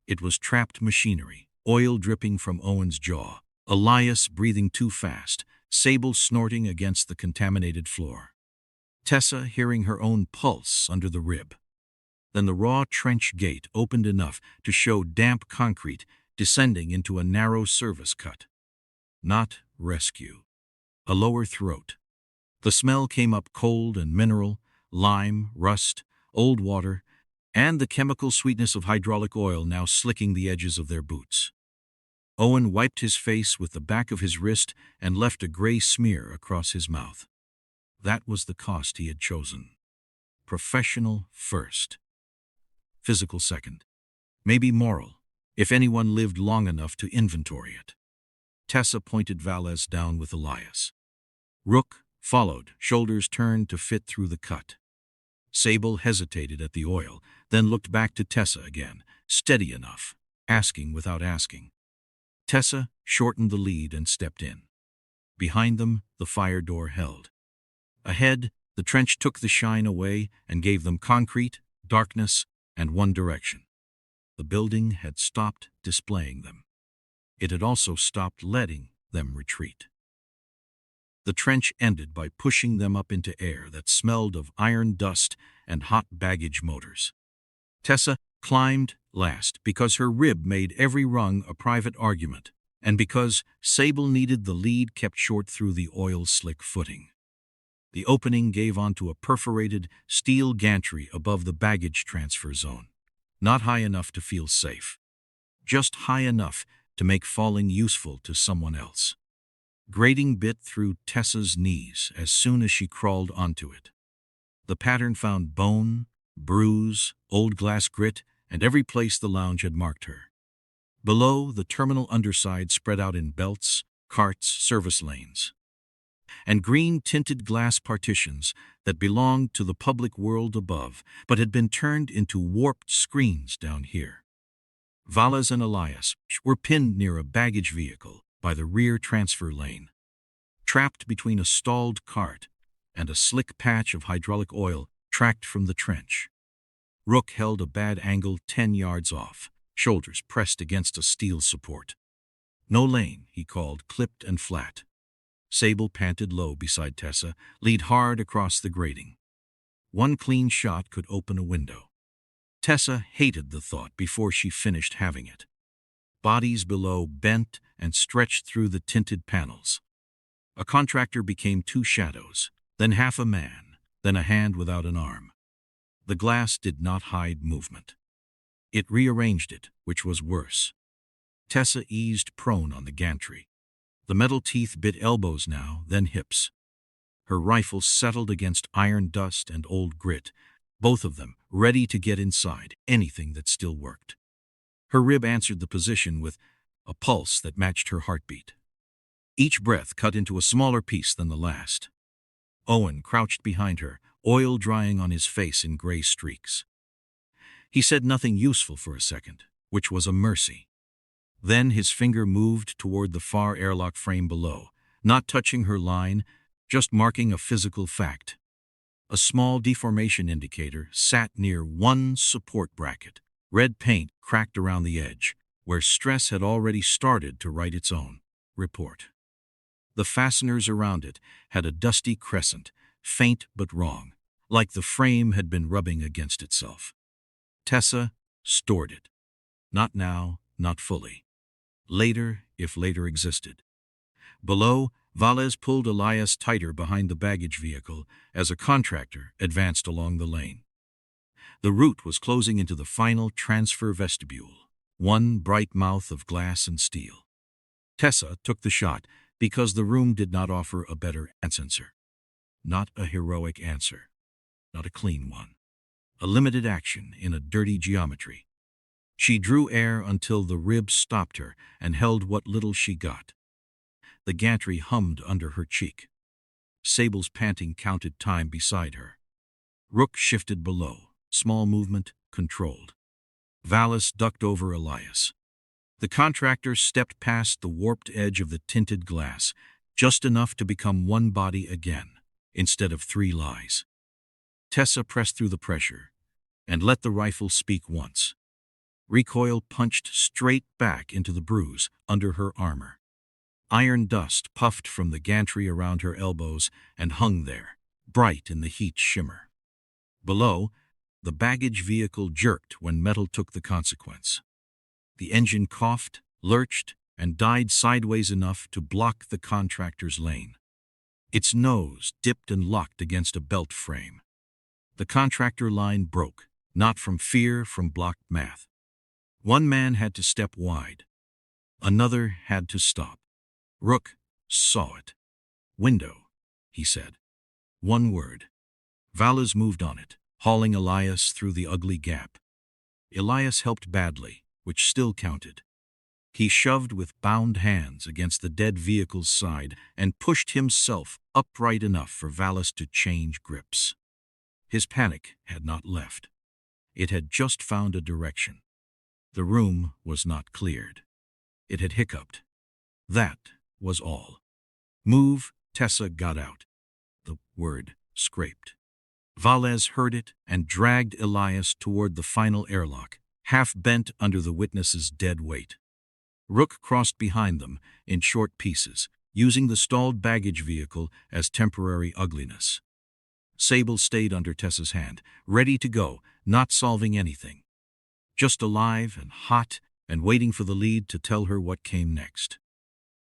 It was trapped machinery, oil dripping from Owen's jaw, Elias breathing too fast, Sable snorting against the contaminated floor. Tessa hearing her own pulse under the rib. Then the raw trench gate opened enough to show damp concrete descending into a narrow service cut. Not rescue. A lower throat. The smell came up cold and mineral, lime, rust, old water, and the chemical sweetness of hydraulic oil now slicking the edges of their boots. Owen wiped his face with the back of his wrist and left a gray smear across his mouth. That was the cost he had chosen. Professional first. Physical second. Maybe moral, if anyone lived long enough to inventory it. Tessa pointed Valles down with Elias. Rook followed, shoulders turned to fit through the cut. Sable hesitated at the oil, then looked back to Tessa again, steady enough, asking without asking. Tessa shortened the lead and stepped in. Behind them, the fire door held. Ahead, the trench took the shine away and gave them concrete, darkness, and one direction. The building had stopped displaying them. It had also stopped letting them retreat. The trench ended by pushing them up into air that smelled of iron dust and hot baggage motors. Tessa climbed last because her rib made every rung a private argument, and because Sable needed the lead kept short through the oil-slick footing. The opening gave onto a perforated steel gantry above the baggage transfer zone, not high enough to feel safe, just high enough to make falling useful to someone else. Grating bit through Tessa's knees as soon as she crawled onto it. The pattern found bone, bruise, old glass grit, and every place the lounge had marked her. Below, the terminal underside spread out in belts, carts, service lanes, and green-tinted glass partitions that belonged to the public world above, but had been turned into warped screens down here. Valles and Elias were pinned near a baggage vehicle by the rear transfer lane, trapped between a stalled cart and a slick patch of hydraulic oil tracked from the trench. Rook held a bad angle 10 yards off, shoulders pressed against a steel support. No lane, he called, clipped and flat. Sable panted low beside Tessa, lead hard across the grating. One clean shot could open a window. Tessa hated the thought before she finished having it. Bodies below bent and stretched through the tinted panels. A contractor became two shadows, then half a man, then a hand without an arm. The glass did not hide movement. It rearranged it, which was worse. Tessa eased prone on the gantry. The metal teeth bit elbows now, then hips. Her rifle settled against iron dust and old grit, both of them ready to get inside anything that still worked. Her rib answered the position with a pulse that matched her heartbeat. Each breath cut into a smaller piece than the last. Owen crouched behind her, oil drying on his face in gray streaks. He said nothing useful for a second, which was a mercy. Then his finger moved toward the far airlock frame below, not touching her line, just marking a physical fact. A small deformation indicator sat near one support bracket. Red paint cracked around the edge, where stress had already started to write its own report. The fasteners around it had a dusty crescent, faint but wrong, like the frame had been rubbing against itself. Tessa stored it. Not now, not fully. Later, if later existed. Below, Valles pulled Elias tighter behind the baggage vehicle as a contractor advanced along the lane. The route was closing into the final transfer vestibule, one bright mouth of glass and steel. Tessa took the shot, Because the room did not offer a better answer. Not a heroic answer. Not a clean one. A limited action in a dirty geometry. She drew air until the ribs stopped her and held what little she got. The gantry hummed under her cheek. Sable's panting counted time beside her. Rook shifted below, small movement, controlled. Vallis ducked over Elias. The contractor stepped past the warped edge of the tinted glass, just enough to become one body again, instead of three lies. Tessa pressed through the pressure and let the rifle speak once. Recoil punched straight back into the bruise under her armor. Iron dust puffed from the gantry around her elbows and hung there, bright in the heat shimmer. Below, the baggage vehicle jerked when metal took the consequence. The engine coughed, lurched, and died sideways enough to block the contractor's lane. Its nose dipped and locked against a belt frame. The contractor line broke, not from fear, from blocked math. One man had to step wide. Another had to stop. Rook saw it. "Window," he said. One word. Vallis moved on it, hauling Elias through the ugly gap. Elias helped badly, which still counted. He shoved with bound hands against the dead vehicle's side and pushed himself upright enough for Vallis to change grips. His panic had not left. It had just found a direction. The room was not cleared. It had hiccuped. That was all. "Move," Tessa got out. The word scraped. Valles heard it and dragged Elias toward the final airlock, half bent under the witness's dead weight. Rook crossed behind them in short pieces, using the stalled baggage vehicle as temporary ugliness. Sable stayed under Tessa's hand, ready to go, not solving anything. Just alive and hot and waiting for the lead to tell her what came next.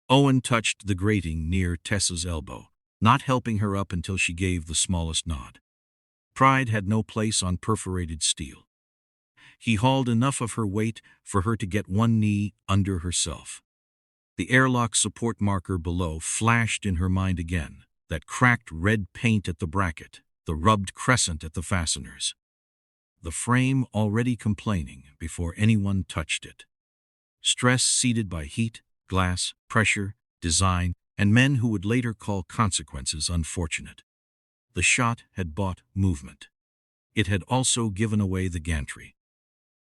Owen touched the grating near Tessa's elbow, not helping her up until she gave the smallest nod. Pride had no place on perforated steel. He hauled enough of her weight for her to get one knee under herself. The airlock support marker below flashed in her mind again, that cracked red paint at the bracket, the rubbed crescent at the fasteners. The frame already complaining before anyone touched it. Stress seeded by heat, glass, pressure, design, and men who would later call consequences unfortunate. The shot had bought movement. It had also given away the gantry.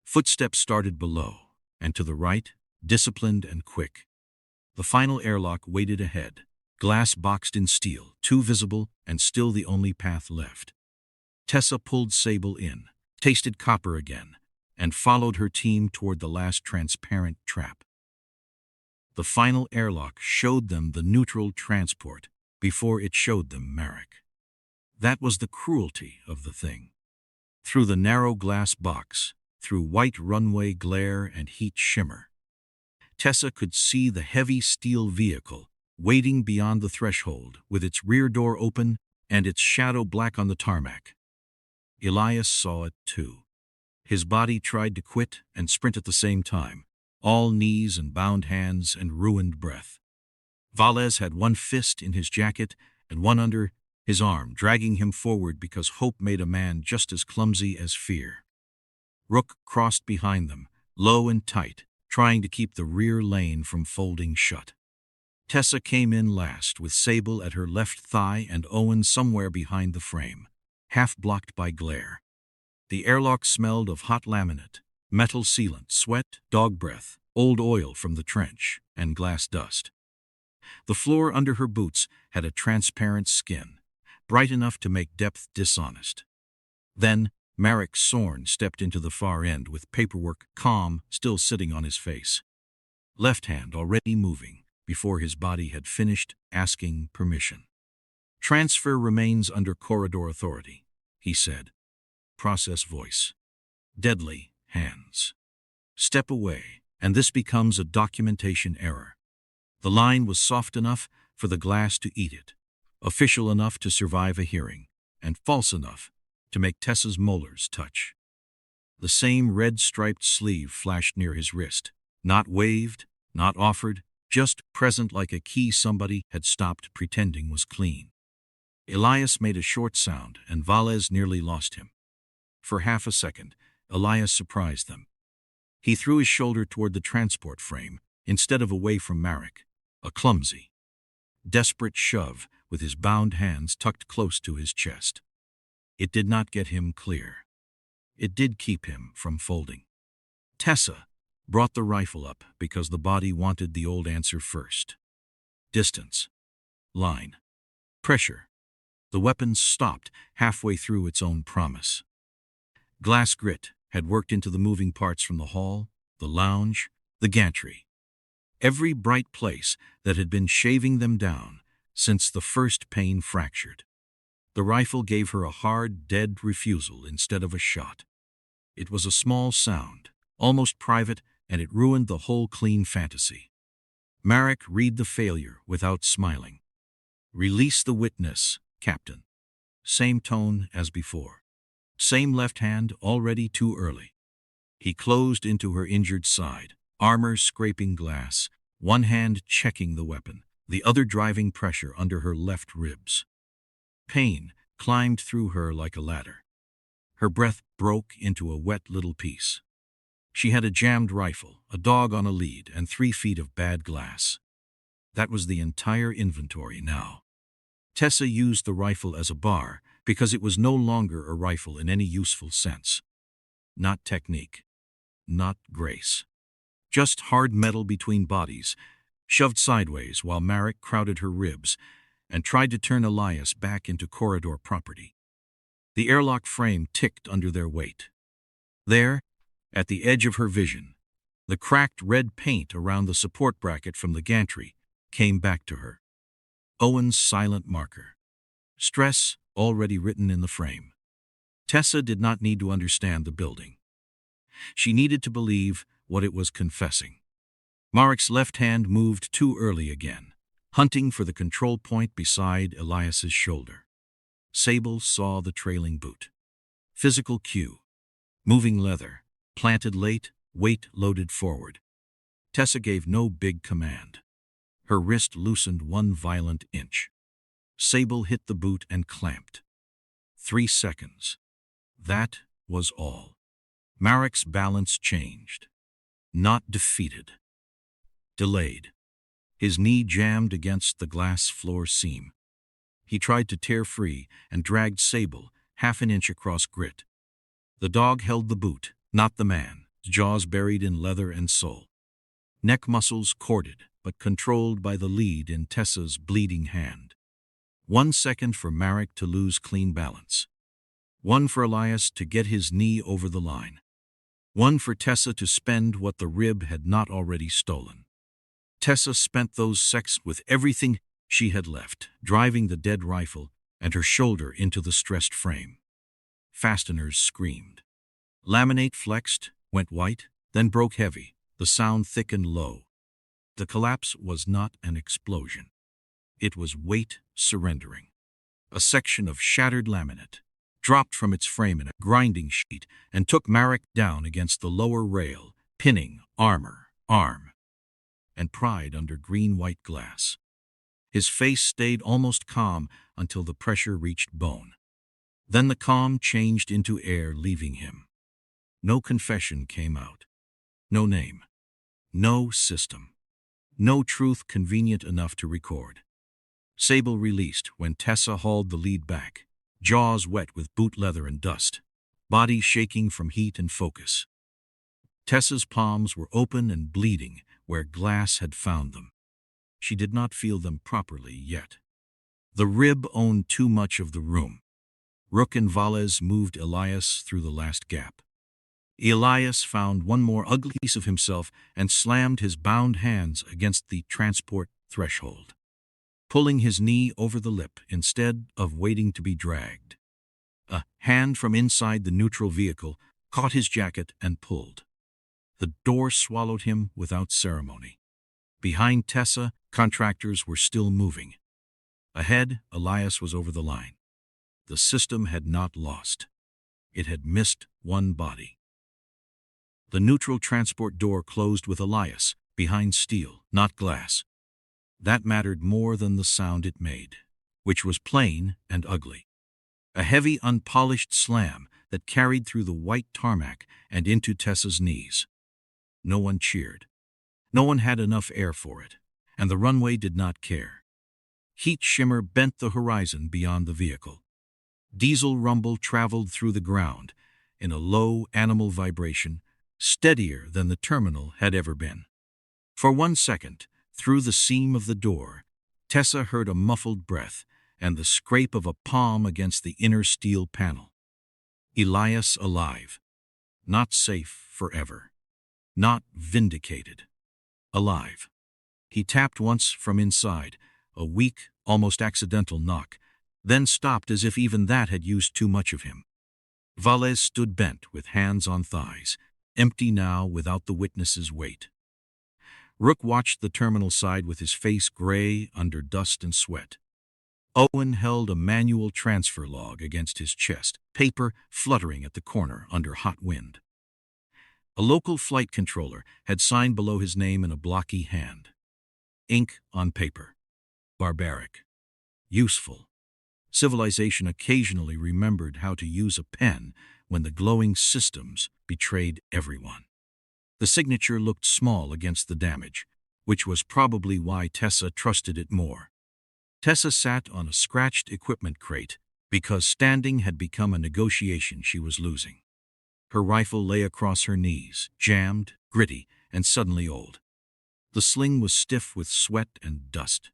Footsteps started below, and to the right, disciplined and quick. The final airlock waited ahead, glass boxed in steel, too visible and still the only path left. Tessa pulled Sable in, tasted copper again, and followed her team toward the last transparent trap. The final airlock showed them the neutral transport before it showed them Marek. That was the cruelty of the thing. Through the narrow glass box, through white runway glare and heat shimmer, Tessa could see the heavy steel vehicle waiting beyond the threshold with its rear door open and its shadow black on the tarmac. Elias saw it too. His body tried to quit and sprint at the same time, all knees and bound hands and ruined breath. Valles had one fist in his jacket and one under his arm, dragging him forward because hope made a man just as clumsy as fear. Rook crossed behind them, low and tight, trying to keep the rear lane from folding shut. Tessa came in last, with Sable at her left thigh and Owen somewhere behind the frame, half blocked by glare. The airlock smelled of hot laminate, metal sealant, sweat, dog breath, old oil from the trench, and glass dust. The floor under her boots had a transparent skin, bright enough to make depth dishonest. Then Marek Sorn stepped into the far end with paperwork calm still sitting on his face. Left hand already moving before his body had finished asking permission. "Transfer remains under corridor authority," he said. Process voice. Deadly hands. "Step away, and this becomes a documentation error." The line was soft enough for the glass to eat it, official enough to survive a hearing, and false enough to make Tessa's molars touch. The same red striped sleeve flashed near his wrist, not waved, not offered, just present like a key somebody had stopped pretending was clean. Elias made a short sound, and Valles nearly lost him. For half a second, Elias surprised them. He threw his shoulder toward the transport frame, instead of away from Marek, a clumsy, desperate shove with his bound hands tucked close to his chest. It did not get him clear. It did keep him from folding. Tessa brought the rifle up because the body wanted the old answer first. Distance. Line. Pressure. The weapon stopped halfway through its own promise. Glass grit had worked into the moving parts from the hall, the lounge, the gantry. Every bright place that had been shaving them down since the first pane fractured. The rifle gave her a hard, dead refusal instead of a shot. It was a small sound, almost private, and it ruined the whole clean fantasy. Marek read the failure without smiling. "Release the witness, Captain." Same tone as before. Same left hand, already too early. He closed into her injured side, armor scraping glass, one hand checking the weapon, the other driving pressure under her left ribs. Pain climbed through her like a ladder. Her breath broke into a wet little piece. She had a jammed rifle, a dog on a lead, and 3 feet of bad glass. That was the entire inventory now. Tessa used the rifle as a bar because it was no longer a rifle in any useful sense. Not technique. Not grace. Just hard metal between bodies, shoved sideways while Marek crowded her ribs and tried to turn Elias back into corridor property. The airlock frame ticked under their weight. There, at the edge of her vision, the cracked red paint around the support bracket from the gantry came back to her. Owen's silent marker. Stress already written in the frame. Tessa did not need to understand the building. She needed to believe what it was confessing. Marek's left hand moved too early again, hunting for the control point beside Elias's shoulder. Sable saw the trailing boot. Physical cue. Moving leather, planted late, weight loaded forward. Tessa gave no big command. Her wrist loosened 1 violent inch. Sable hit the boot and clamped. 3 seconds. That was all. Marek's balance changed. Not defeated. Delayed. His knee jammed against the glass floor seam. He tried to tear free and dragged Sable 1/2 inch across grit. The dog held the boot, not the man, jaws buried in leather and sole. Neck muscles corded, but controlled by the lead in Tessa's bleeding hand. 1 second for Marek to lose clean balance. 1 for Elias to get his knee over the line. 1 for Tessa to spend what the rib had not already stolen. Tessa spent those seconds with everything she had left, driving the dead rifle and her shoulder into the stressed frame. Fasteners screamed. Laminate flexed, went white, then broke heavy, the sound thick and low. The collapse was not an explosion. It was weight surrendering. A section of shattered laminate dropped from its frame in a grinding sheet and took Marek down against the lower rail, pinning armor, arm, and pride under green-white glass. His face stayed almost calm until the pressure reached bone. Then the calm changed into air, leaving him. No confession came out. No name. No system. No truth convenient enough to record. Sable released when Tessa hauled the lead back, jaws wet with boot leather and dust, body shaking from heat and focus. Tessa's palms were open and bleeding where glass had found them. She did not feel them properly yet. The rib owned too much of the room. Rook and Valles moved Elias through the last gap. Elias found one more ugly piece of himself and slammed his bound hands against the transport threshold, pulling his knee over the lip instead of waiting to be dragged. A hand from inside the neutral vehicle caught his jacket and pulled. The door swallowed him without ceremony. Behind Tessa, contractors were still moving. Ahead, Elias was over the line. The system had not lost. It had missed one body. The neutral transport door closed with Elias behind steel, not glass. That mattered more than the sound it made, which was plain and ugly. A heavy, unpolished slam that carried through the white tarmac and into Tessa's knees. No one cheered. No one had enough air for it, and the runway did not care. Heat shimmer bent the horizon beyond the vehicle. Diesel rumble traveled through the ground in a low animal vibration, steadier than the terminal had ever been. For 1 second, through the seam of the door, Tessa heard a muffled breath and the scrape of a palm against the inner steel panel. Elias alive. Not safe forever. Not vindicated. Alive. He tapped once from inside, a weak, almost accidental knock, then stopped as if even that had used too much of him. Valles stood bent with hands on thighs, empty now without the witness's weight. Rook watched the terminal side with his face gray under dust and sweat. Owen held a manual transfer log against his chest, paper fluttering at the corner under hot wind. A local flight controller had signed below his name in a blocky hand. Ink on paper. Barbaric. Useful. Civilization occasionally remembered how to use a pen when the glowing systems betrayed everyone. The signature looked small against the damage, which was probably why Tessa trusted it more. Tessa sat on a scratched equipment crate because standing had become a negotiation she was losing. Her rifle lay across her knees, jammed, gritty, and suddenly old. The sling was stiff with sweat and dust.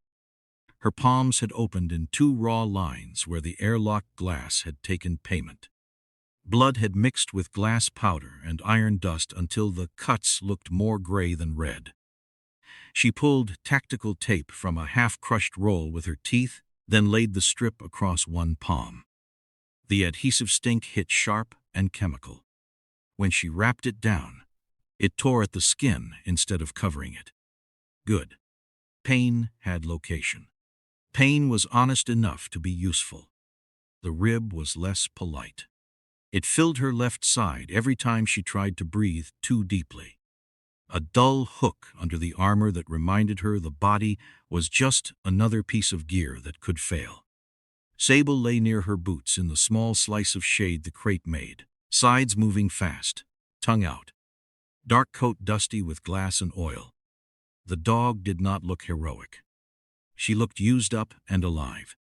Her palms had opened in 2 raw lines where the airlock glass had taken payment. Blood had mixed with glass powder and iron dust until the cuts looked more gray than red. She pulled tactical tape from a half-crushed roll with her teeth, then laid the strip across one palm. The adhesive stink hit sharp and chemical. When she wrapped it down, it tore at the skin instead of covering it. Good. Pain had location. Pain was honest enough to be useful. The rib was less polite. It filled her left side every time she tried to breathe too deeply. A dull hook under the armor that reminded her the body was just another piece of gear that could fail. Sable lay near her boots in the small slice of shade the crate made, sides moving fast, tongue out. Dark coat dusty with glass and oil. The dog did not look heroic. She looked used up and alive.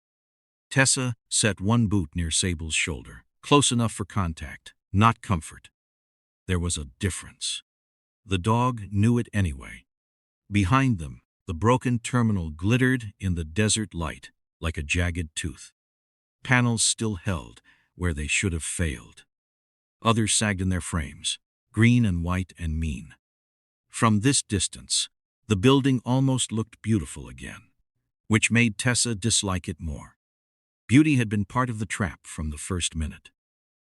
Tessa set one boot near Sable's shoulder, close enough for contact, not comfort. There was a difference. The dog knew it anyway. Behind them, the broken terminal glittered in the desert light like a jagged tooth. Panels still held where they should have failed. Others sagged in their frames, green and white and mean. From this distance, the building almost looked beautiful again, which made Tessa dislike it more. Beauty had been part of the trap from the first minute.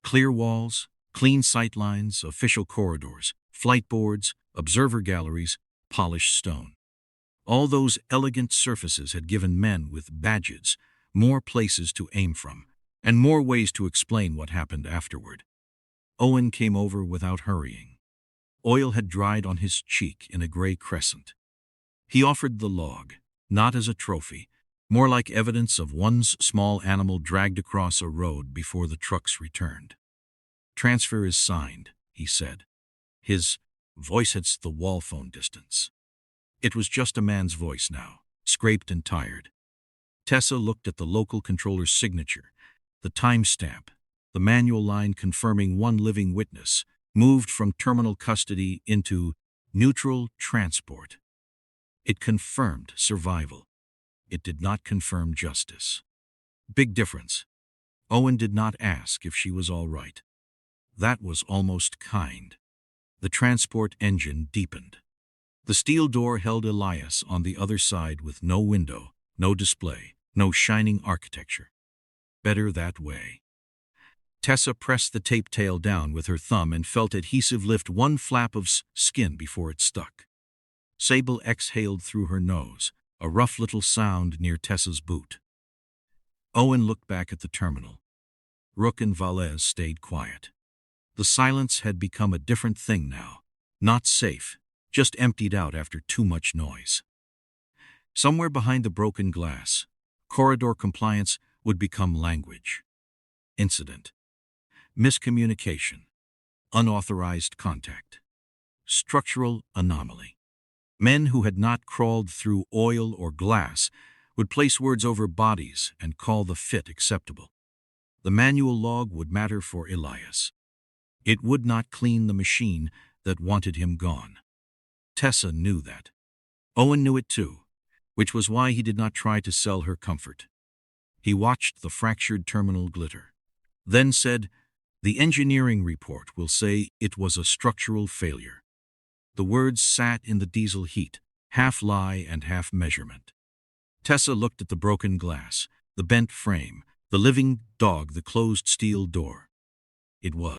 Clear walls, clean sightlines, official corridors, flight boards, observer galleries, polished stone. All those elegant surfaces had given men with badges more places to aim from, and more ways to explain what happened afterward. Owen came over without hurrying. Oil had dried on his cheek in a gray crescent. He offered the log, not as a trophy, more like evidence of one's small animal dragged across a road before the trucks returned. "Transfer is signed," he said. His voice had the wall phone distance. It was just a man's voice now, scraped and tired. Tessa looked at the local controller's signature, the timestamp, the manual line confirming one living witness, moved from terminal custody into neutral transport. It confirmed survival. It did not confirm justice. Big difference. Owen did not ask if she was all right. That was almost kind. The transport engine deepened. The steel door held Elias on the other side with no window, no display, no shining architecture. Better that way. Tessa pressed the tape tail down with her thumb and felt adhesive lift one flap of skin before it stuck. Sable exhaled through her nose, a rough little sound near Tessa's boot. Owen looked back at the terminal. Rook and Valles stayed quiet. The silence had become a different thing now. Not safe, just emptied out after too much noise. Somewhere behind the broken glass, corridor compliance would become language. Incident. Miscommunication. Unauthorized contact. Structural anomaly. Men who had not crawled through oil or glass would place words over bodies and call the fit acceptable. The manual log would matter for Elias. It would not clean the machine that wanted him gone. Tessa knew that. Owen knew it too, which was why he did not try to sell her comfort. He watched the fractured terminal glitter, then said, "The engineering report will say it was a structural failure." The words sat in the diesel heat, half lie and half measurement. Tessa looked at the broken glass, the bent frame, the living dog, the closed steel door. It was